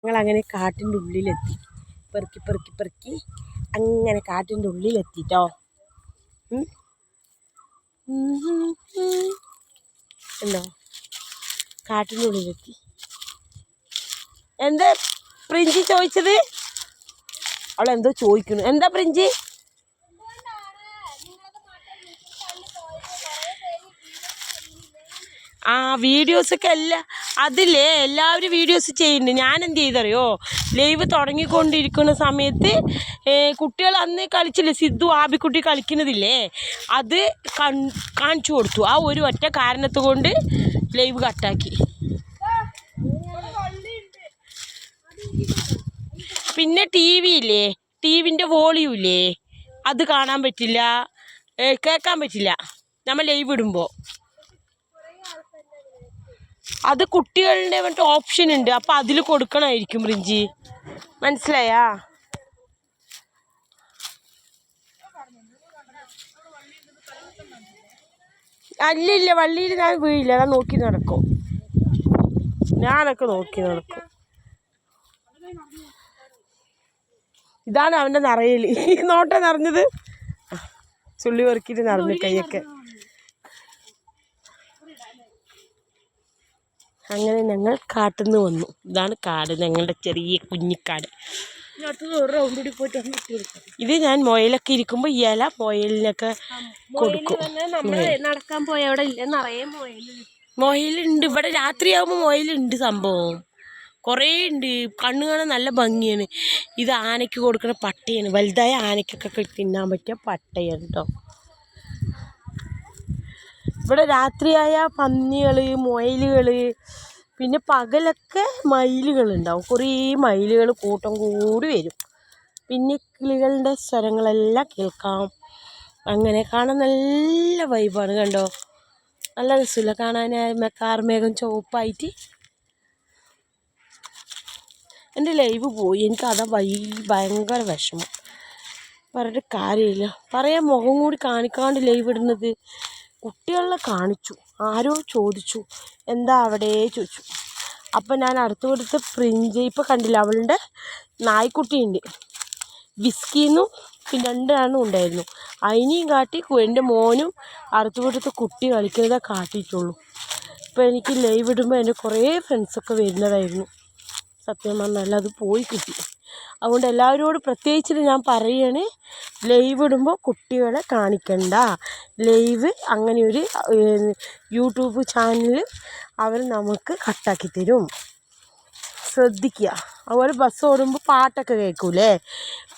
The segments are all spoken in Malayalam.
ഞങ്ങളങ്ങനെ കാട്ടിൻ്റെ ഉള്ളിലെത്തി. പെറുക്കി പെറുക്കി പെറുക്കി അങ്ങനെ കാട്ടിൻ്റെ ഉള്ളിലെത്തിട്ടോ. ഉണ്ടോ? കാട്ടിൻ്റെ ഉള്ളിലെത്തി. എന്താ പ്രിഞ്ചി ചോദിച്ചത്? അവളെന്തോ ചോദിക്കുന്നു. എന്താ പ്രിഞ്ചി? ആ വീഡിയോസൊക്കെ അതില്ലേ എല്ലാവരും വീഡിയോസ് ചെയ്യുന്നുണ്ട്. ഞാൻ എന്ത് ചെയ്തറിയോ, ലൈവ് തുടങ്ങിക്കൊണ്ടിരിക്കുന്ന സമയത്ത് കുട്ടികൾ അന്ന് കളിച്ചില്ലേ, സിദ്ധു ആബിക്കുട്ടി കളിക്കുന്നതില്ലേ, അത് കാണിച്ചു കൊടുത്തു. ആ ഒരു ഒറ്റ കാരണത്ത് കൊണ്ട് ലൈവ് കട്ടാക്കി. പിന്നെ ടി വി ഇല്ലേ, ടി വിൻ്റെ വോളിയം ഇല്ലേ, അത് കാണാൻ പറ്റില്ല, കേൾക്കാൻ പറ്റില്ല നമ്മൾ ലൈവ് ഇടുമ്പോൾ. അത് കുട്ടികളുടെ മറ്റേ ഓപ്ഷൻ ഉണ്ട്, അപ്പം അതിൽ കൊടുക്കണമായിരിക്കും റിഞ്ചി. മനസ്സിലായാ? അല്ലില്ല, വള്ളിയിൽ ഞാൻ വീഴില്ല. ഞാൻ നോക്കി നടക്കും. ഞാനൊക്കെ നോക്കി നടക്കും. ഇതാണ് അവൻ്റെ നിറയൽ. നോട്ടം നിറഞ്ഞത് ചുള്ളി പെറുക്കിയിട്ട് നിറഞ്ഞു കൈയൊക്കെ. അങ്ങനെ ഞങ്ങൾ കാട്ടിൽ നിന്ന് വന്നു. ഇതാണ് കാട്, ഞങ്ങളുടെ ചെറിയ കുഞ്ഞിക്കാട്. ഇത് ഞാൻ മുയലൊക്കെ ഇരിക്കുമ്പോൾ ഈ ഇല മുയലിനൊക്കെ കൊടുക്കും. നടക്കാൻ പോയ അവിടെ നിറയെ മുയലുണ്ട് ഇവിടെ. രാത്രിയാകുമ്പോൾ മുയലുണ്ട്. സംഭവം കുറേ ഉണ്ട്. കണ്ണു കാണാൻ നല്ല ഭംഗിയാണ്. ഇത് ആനയ്ക്ക് കൊടുക്കുന്ന പട്ടയാണ്. വലുതായ ആനയ്ക്കൊക്കെ തിന്നാൻ പറ്റിയ പട്ടയാണ് കേട്ടോ. ഇവിടെ രാത്രിയായ പന്നികൾ, മുയലുകൾ, പിന്നെ പകലൊക്കെ മയിലുകളുണ്ടാവും. കുറേ മയിലുകൾ കൂട്ടം കൂടി വരും. പിന്നെ കിളികളുടെ സ്വരങ്ങളെല്ലാം കേൾക്കാം. അങ്ങനെ കാണാൻ നല്ല വൈബാണ്. കണ്ടോ, നല്ല രസമില്ല കാണാൻ. കാർമേഘം ചുവപ്പായിട്ട്. എൻ്റെ ലൈവ് പോയി. എനിക്കതാ ഭയങ്കര വിഷമം. പറഞ്ഞിട്ട് കാര്യമില്ല. പറയാൻ മുഖം കൂടി കാണിക്കാണ്ട് ലൈവ് ഇടുന്നത്. കുട്ടികളെ കാണിച്ചു. ആരോ ചോദിച്ചു എന്താ അവിടെ ചോദിച്ചു. അപ്പം ഞാൻ അടുത്ത് പ്രിഞ്ച് ഇപ്പം കണ്ടില്ല, അവളുടെ നായ്ക്കുട്ടിയുണ്ട്. വിസ്കിന്നും പിന്നെ 2 എണ്ണം ഉണ്ടായിരുന്നു. അതിനെയും കാട്ടി എൻ്റെ മോനും അടുത്ത് കുട്ടി കളിക്കുന്നതേ കാട്ടിയിട്ടുള്ളൂ. ഇപ്പം എനിക്ക് ലൈവ് ഇടുമ്പോൾ എൻ്റെ കുറേ ഫ്രണ്ട്സൊക്കെ വരുന്നതായിരുന്നു. സത്യം പറഞ്ഞാൽ അത് പോയി കിട്ടി. അതുകൊണ്ട് എല്ലാവരോടും പ്രത്യേകിച്ചിട്ട് ഞാൻ പറയുകയാണ്, ലൈവ് ഇടുമ്പോൾ കുട്ടികളെ കാണിക്കണ്ട. ലൈവ് അങ്ങനെയൊരു യൂട്യൂബ് ചാനൽ അവർ നമുക്ക് കട്ടാക്കി തരും. ശ്രദ്ധിക്കുക. അതുപോലെ ബസ് ഓടുമ്പോൾ പാട്ടൊക്കെ കേൾക്കൂലേ,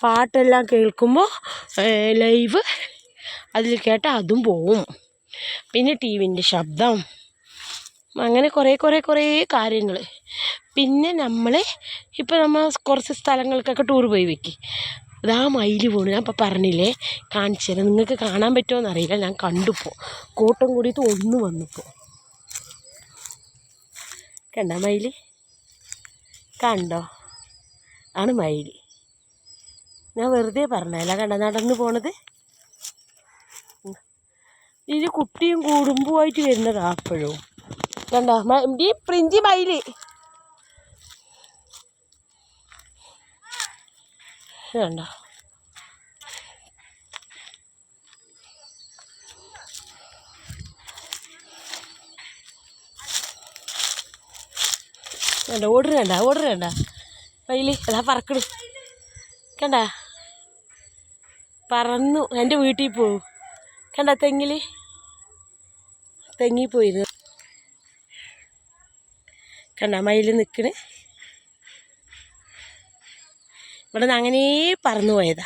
പാട്ടെല്ലാം കേൾക്കുമ്പോൾ ലൈവ് അതിൽ കേട്ടാൽ അതും പോവും. പിന്നെ ടി വിൻ്റെ ശബ്ദം, അങ്ങനെ കുറേ കാര്യങ്ങൾ. പിന്നെ നമ്മൾ കുറച്ച് സ്ഥലങ്ങൾക്കൊക്കെ ടൂർ പോയി വെക്കി. അതാ മയിൽ പോണു. ഞാൻ ഇപ്പം പറഞ്ഞില്ലേ, കാണിച്ചു തരാം. നിങ്ങൾക്ക് കാണാൻ പറ്റുമോ എന്നറിയില്ല. ഞാൻ കണ്ടുപ്പോൾ കൂട്ടം കൂടിയിട്ട് ഒന്ന് വന്നപ്പോൾ. കണ്ടോ മയിൽ? കണ്ടോ? ആണ് മയിൽ. ഞാൻ വെറുതെ പറഞ്ഞല്ല. കണ്ടോ നടന്നു പോണത്? ഇത് കുട്ടിയും കുടുംബമായിട്ട് വരുന്നതാ അപ്പോഴും. കണ്ടോ ഈ പ്രിഞ്ചി മയിൽ? കണ്ടോ? ഓടുകണ്ട മയില്. അതാ പറക്കണു. കണ്ട പറന്നു എൻ്റെ വീട്ടിൽ പോവും. കണ്ട തെങ്ങി പോയിരുന്നു. കണ്ട മയിൽ നിൽക്കണ്. ഇവിടെ നിന്ന് അങ്ങനെ പറന്നു പോയതാ.